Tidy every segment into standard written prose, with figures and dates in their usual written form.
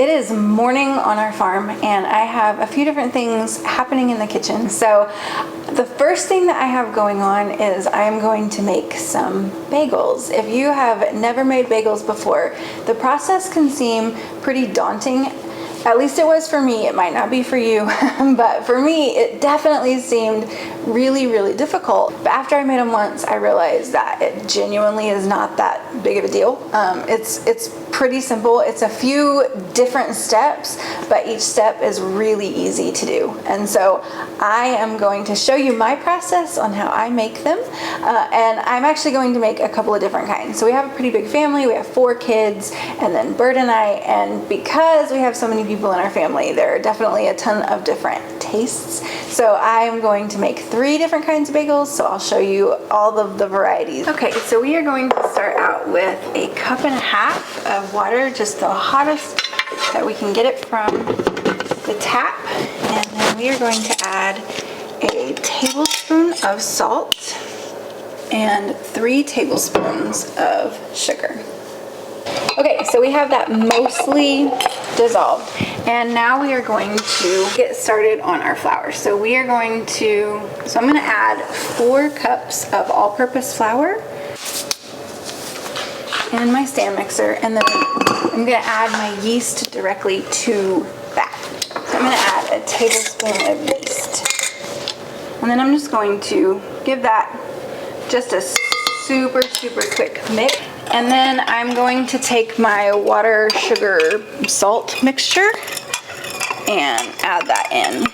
It is morning on our farm and I have a few different things happening in the kitchen. So the first thing that I have going on is I am going to make some bagels. If you have never made bagels before, the process can seem pretty daunting. At least it was for me. It might not be for you, but for me, it definitely seemed really, really difficult. But after I made them once, I realized that it genuinely is not that big of a deal. It's pretty simple. It's a few different steps, but each step is really easy to do. And so I am going to show you my process on how I make them. And I'm actually going to make a couple of different kinds. So we have a pretty big family. We have 4 kids, and then Bert and I, and because we have so many people in our family, there are definitely a ton of different tastes. So I'm going to make 3 different kinds of bagels, so I'll show you all of the varieties. Okay, so we are going to start out with 1.5 cups of water, just the hottest that we can get it from the tap. And then we are going to add a tablespoon of salt and 3 tablespoons of sugar. Okay, so we have that mostly dissolved, and now we are going to get started on our flour. So I'm going to add 4 cups of all-purpose flour in my stand mixer, and then I'm going to add my yeast directly to that. So I'm going to add a tablespoon of yeast, and then I'm just going to give that just a super quick mix. And then I'm going to take my water, sugar, salt mixture and add that in.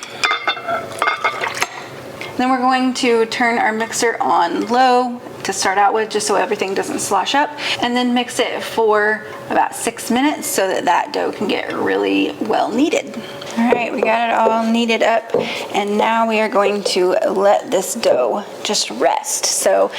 Then we're going to turn our mixer on low to start out with, just so everything doesn't slosh up, and then mix it for about 6 minutes so that that dough can get really well kneaded. All right, we got it all kneaded up, and now we are going to let this dough just rest. So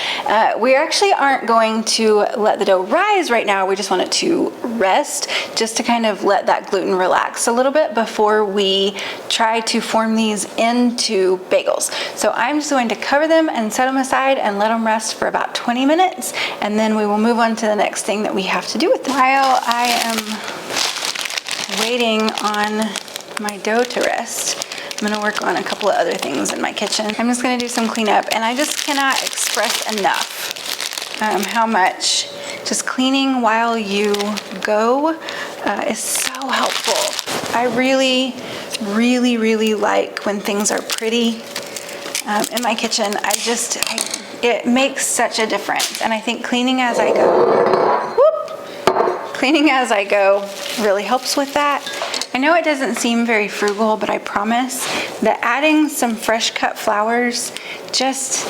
we actually aren't going to let the dough rise right now. We just want it to rest, just to kind of let that gluten relax a little bit before we try to form these into bagels. So I'm just going to cover them and set them aside and let them rest for about 20 minutes, and then we will move on to the next thing that we have to do with them. While I am waiting on my dough to rest, I'm going to work on a couple of other things in my kitchen. I'm just going to do some cleanup, and I just cannot express enough how much just cleaning while you go is so helpful. I really like when things are pretty in my kitchen. It makes such a difference, and I think cleaning as I go really helps with that. I know it doesn't seem very frugal, but I promise that adding some fresh cut flowers,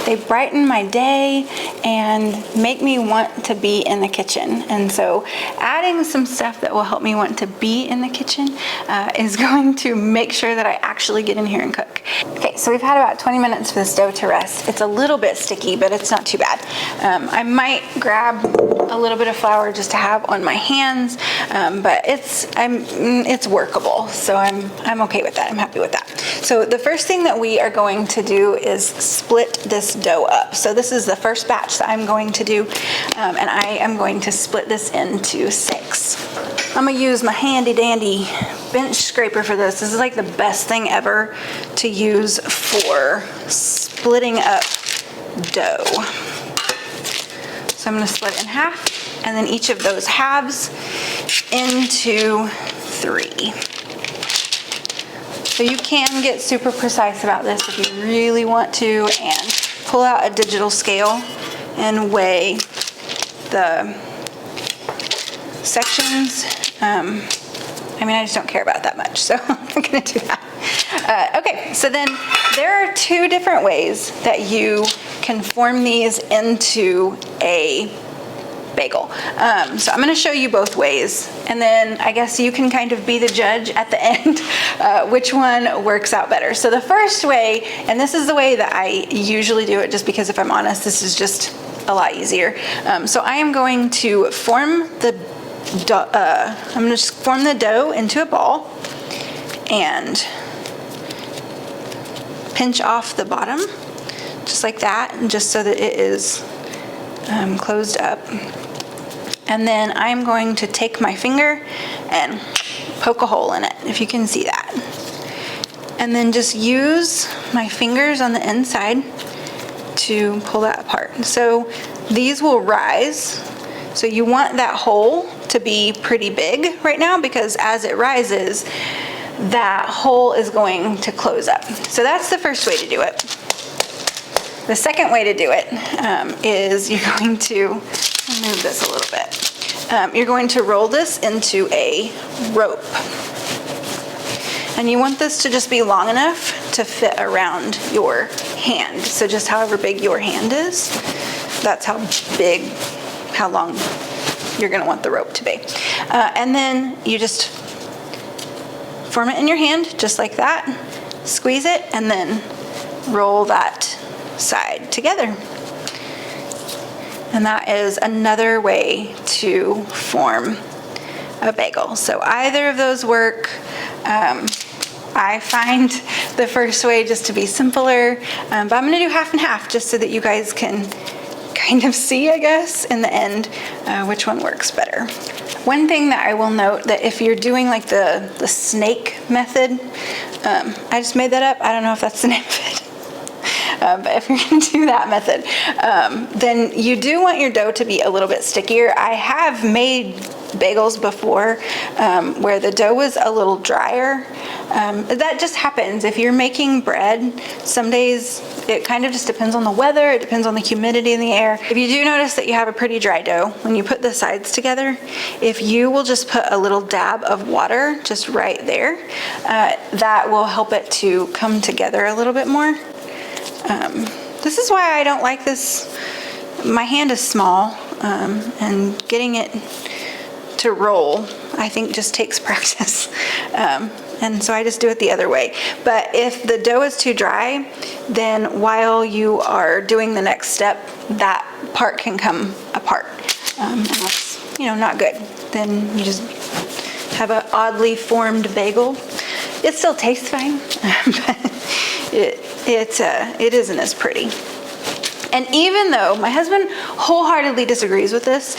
they brighten my day and make me want to be in the kitchen. And so adding some stuff that will help me want to be in the kitchen is going to make sure that I actually get in here and cook. Okay, so we've had about 20 minutes for this dough to rest. It's a little bit sticky, but it's not too bad. I might grab a little bit of flour just to have on my hands, but it's workable, so I'm okay with that. I'm happy with that. So the first thing that we are going to do is split this dough up. So this is the first batch that I'm going to do, and I am going to split this into 6. I'm gonna use my handy dandy bench scraper for this. This is like the best thing ever to use for splitting up dough. So I'm gonna split it in half, and then each of those halves into 3. So you can get super precise about this if you really want to, and pull out a digital scale and weigh the sections. I just don't care about that much, so I'm not gonna do that. Okay, so then there are 2 different ways that you can form these into a bagel. So I'm going to show you both ways, and then I guess you can kind of be the judge at the end which one works out better. So the first way, and this is the way that I usually do it, just because if I'm honest, this is just a lot easier. So I am going to form the dough into a ball and pinch off the bottom just like that, just so that it is closed up. And then I'm going to take my finger and poke a hole in it, if you can see that. And then just use my fingers on the inside to pull that apart. So these will rise. So you want that hole to be pretty big right now, because as it rises, that hole is going to close up. So that's the first way to do it. The second way to do it is you're going to move this a little bit. You're going to roll this into a rope. And you want this to just be long enough to fit around your hand. So just however big your hand is, that's how long you're gonna want the rope to be. And then you just form it in your hand, just like that. Squeeze it, and then roll that side together. And that is another way to form a bagel. So either of those work. I find the first way just to be simpler, but I'm gonna do half and half just so that you guys can kind of see, I guess, in the end, which one works better. One thing that I will note, that if you're doing like the snake method, I just made that up, I don't know if that's the name of it. But if you're gonna do that method, then you do want your dough to be a little bit stickier. I have made bagels before where the dough was a little drier. That just happens. If you're making bread, some days it kind of just depends on the weather, it depends on the humidity in the air. If you do notice that you have a pretty dry dough, when you put the sides together, if you will just put a little dab of water just right there, that will help it to come together a little bit more. This is why I don't like this. My hand is small, and getting it to roll, I think, just takes practice. And so I just do it the other way. But if the dough is too dry, then while you are doing the next step, that part can come apart. And that's, not good. Then you just have an oddly formed bagel. It still tastes fine, but it isn't as pretty. And even though my husband wholeheartedly disagrees with this,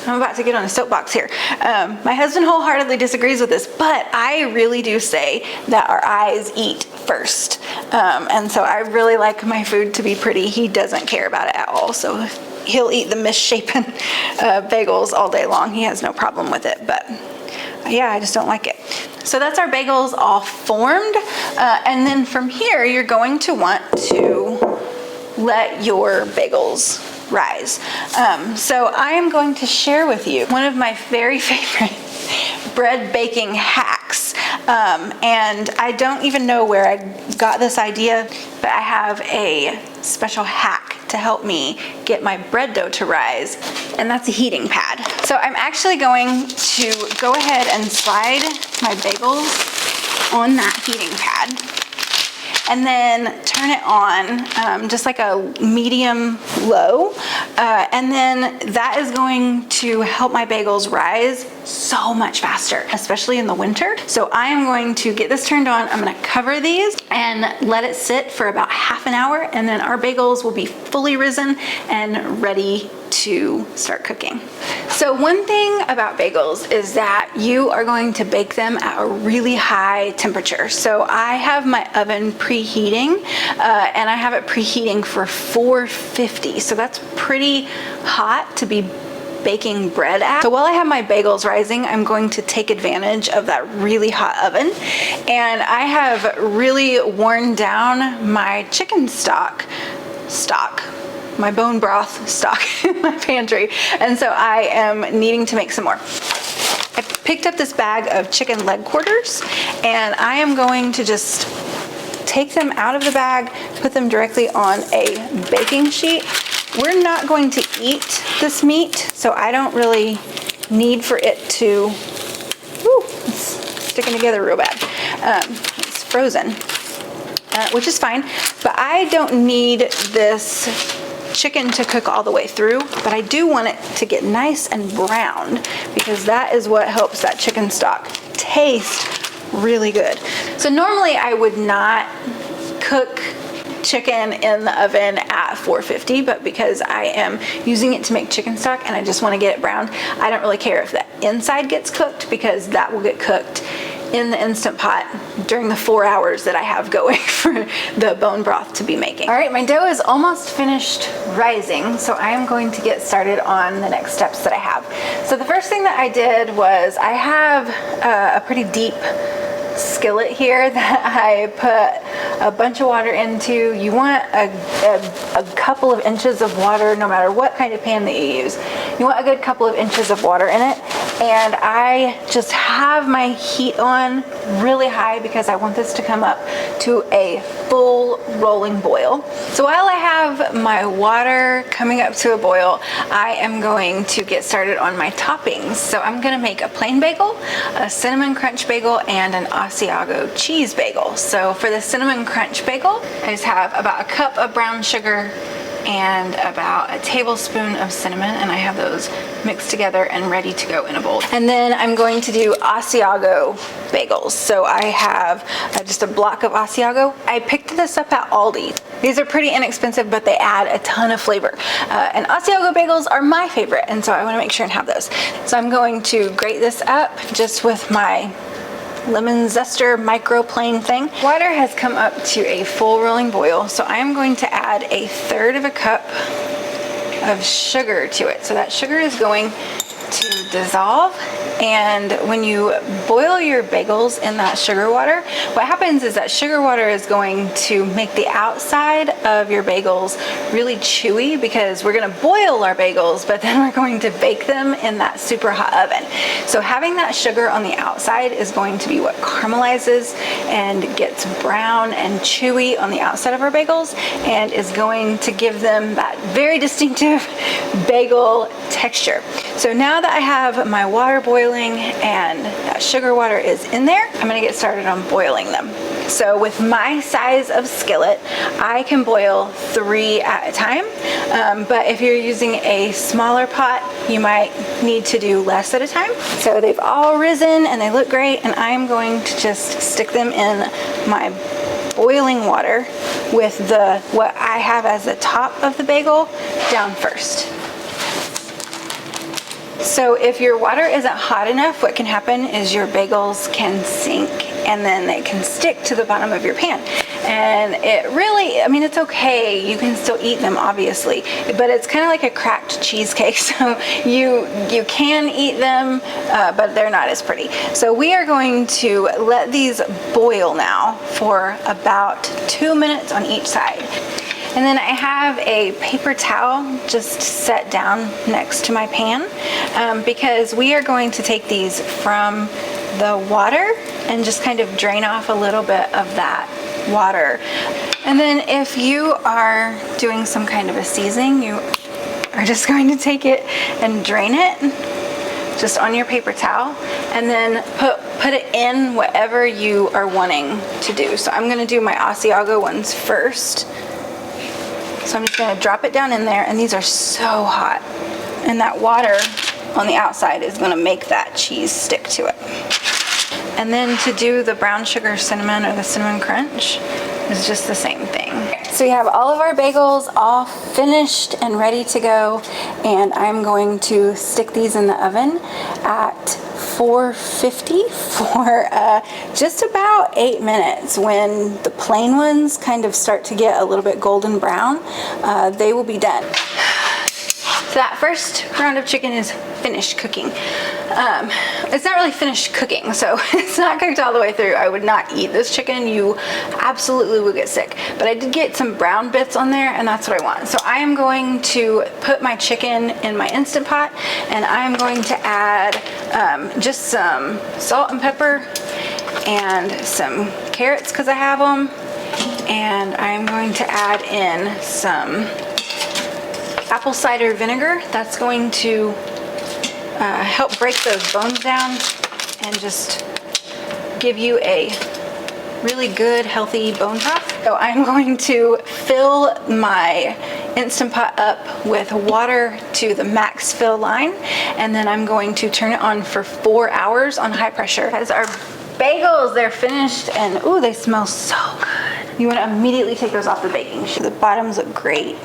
I'm about to get on a soapbox here. My husband wholeheartedly disagrees with this, but I really do say that our eyes eat first. And so I really like my food to be pretty. He doesn't care about it at all. So he'll eat the misshapen bagels all day long. He has no problem with it, but yeah, I just don't like it. So that's our bagels all formed. And then from here, you're going to want to let your bagels rise. So I am going to share with you one of my very favorite bread baking hacks. And I don't even know where I got this idea, but I have a special hack to help me get my bread dough to rise, and that's a heating pad. So I'm actually going to go ahead and slide my bagels on that heating pad, and then turn it on just like a medium low, and then that is going to help my bagels rise so much faster, especially in the winter. So I am going to get this turned on. I'm going to cover these and let it sit for about half an hour, and then our bagels will be fully risen and ready to start cooking. So one thing about bagels is that you are going to bake them at a really high temperature. So I have my oven preheating, and I have it preheating for 450. So that's pretty hot to be baking bread at. So while I have my bagels rising, I'm going to take advantage of that really hot oven. And I have really worn down my chicken my bone broth stock in my pantry. And so I am needing to make some more. I picked up this bag of chicken leg quarters, and I am going to just take them out of the bag, put them directly on a baking sheet. We're not going to eat this meat, so I don't really need for it to, it's sticking together real bad. It's frozen, which is fine, but I don't need this chicken to cook all the way through, but I do want it to get nice and brown, because that is what helps that chicken stock taste really good. So normally I would not cook chicken in the oven at 450, but because I am using it to make chicken stock and I just want to get it browned, I don't really care if the inside gets cooked, because that will get cooked in the Instant Pot during the 4 hours that I have going for the bone broth to be making. All right, my dough is almost finished rising, so I am going to get started on the next steps that I have. So the first thing that I did was, I have a pretty deep skillet here that I put a bunch of water into. You want a couple of inches of water, no matter what kind of pan that you use. You want a good couple of inches of water in it. And I just have my heat on really high because I want this to come up to a full rolling boil. So while I have my water coming up to a boil, I am going to get started on my toppings. So I'm gonna make a plain bagel, a cinnamon crunch bagel, and an Asiago cheese bagel. So for the cinnamon crunch bagel, I just have about a cup of brown sugar and about a tablespoon of cinnamon, and I have those mixed together and ready to go in a bowl. And then I'm going to do Asiago bagels. So I have just a block of Asiago. I picked this up at Aldi. These are pretty inexpensive, but they add a ton of flavor. And Asiago bagels are my favorite, and so I want to make sure and have those. So I'm going to grate this up just with my lemon zester microplane thing. Water has come up to a full rolling boil, so I am going to add 1/3 cup of sugar to it. So that sugar is going to dissolve, and when you boil your bagels in that sugar water, what happens is that sugar water is going to make the outside of your bagels really chewy, because we're going to boil our bagels, but then we're going to bake them in that super hot oven. So having that sugar on the outside is going to be what caramelizes and gets brown and chewy on the outside of our bagels, and is going to give them that very distinctive bagel texture. So now that I have my water boiling and that sugar water is in there, I'm gonna get started on boiling them. So with my size of skillet, I can boil 3 at a time, but if you're using a smaller pot, you might need to do less at a time. So they've all risen and they look great, and I'm going to just stick them in my boiling water with what I have as the top of the bagel down first. So if your water isn't hot enough, what can happen is your bagels can sink, and then they can stick to the bottom of your pan. And it really, I mean, it's okay. You can still eat them, obviously, but it's kind of like a cracked cheesecake. So you can eat them, but they're not as pretty. So we are going to let these boil now for about 2 minutes on each side. And then I have a paper towel just set down next to my pan, because we are going to take these from the water and just kind of drain off a little bit of that water. And then if you are doing some kind of a seasoning, you are just going to take it and drain it just on your paper towel, and then put it in whatever you are wanting to do. So I'm gonna do my Asiago ones first. So I'm just gonna drop it down in there, and these are so hot. And that water on the outside is gonna make that cheese stick to it. And then to do the brown sugar cinnamon or the cinnamon crunch is just the same thing. So we have all of our bagels all finished and ready to go, and I'm going to stick these in the oven at 450 for just about 8 minutes. When the plain ones kind of start to get a little bit golden brown, they will be done. So that first round of chicken is finished cooking. It's not really finished cooking, so it's not cooked all the way through. I would not eat this chicken. You absolutely would get sick. But I did get some brown bits on there, and that's what I want. So I am going to put my chicken in my Instant Pot, and I am going to add just some salt and pepper and some carrots because I have them. And I'm going to add in some apple cider vinegar. That's going to help break those bones down and just give you a really good healthy bone broth. So I'm going to fill my Instant Pot up with water to the max fill line, and then I'm going to turn it on for 4 hours on high pressure. As our bagels, they're finished, and ooh, they smell so good. you want to immediately take those off the baking sheet. The bottoms look great.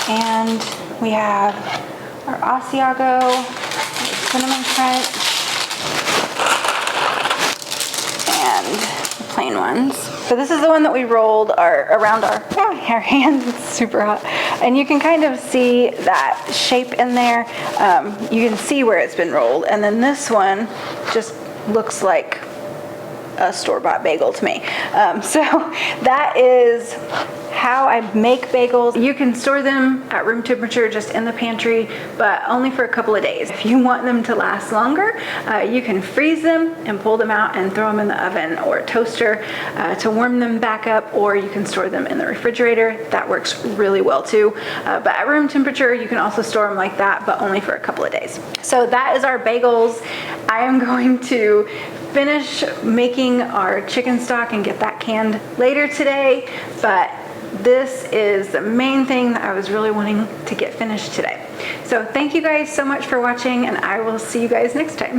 And we have our Asiago, cinnamon crunch, and the plain ones. So this is the one that we rolled around our hands. It's super hot. And you can kind of see that shape in there. You can see where it's been rolled. And then this one just looks like a store-bought bagel to me. So that is how I make bagels. You can store them at room temperature just in the pantry, but only for a couple of days. If you want them to last longer, you can freeze them and pull them out and throw them in the oven or toaster to warm them back up, or you can store them in the refrigerator. That works really well too. But at room temperature, you can also store them like that, but only for a couple of days. So that is our bagels. I am going to finish making our chicken stock and get that canned later today, but this is the main thing that I was really wanting to get finished today. So thank you guys so much for watching, and I will see you guys next time.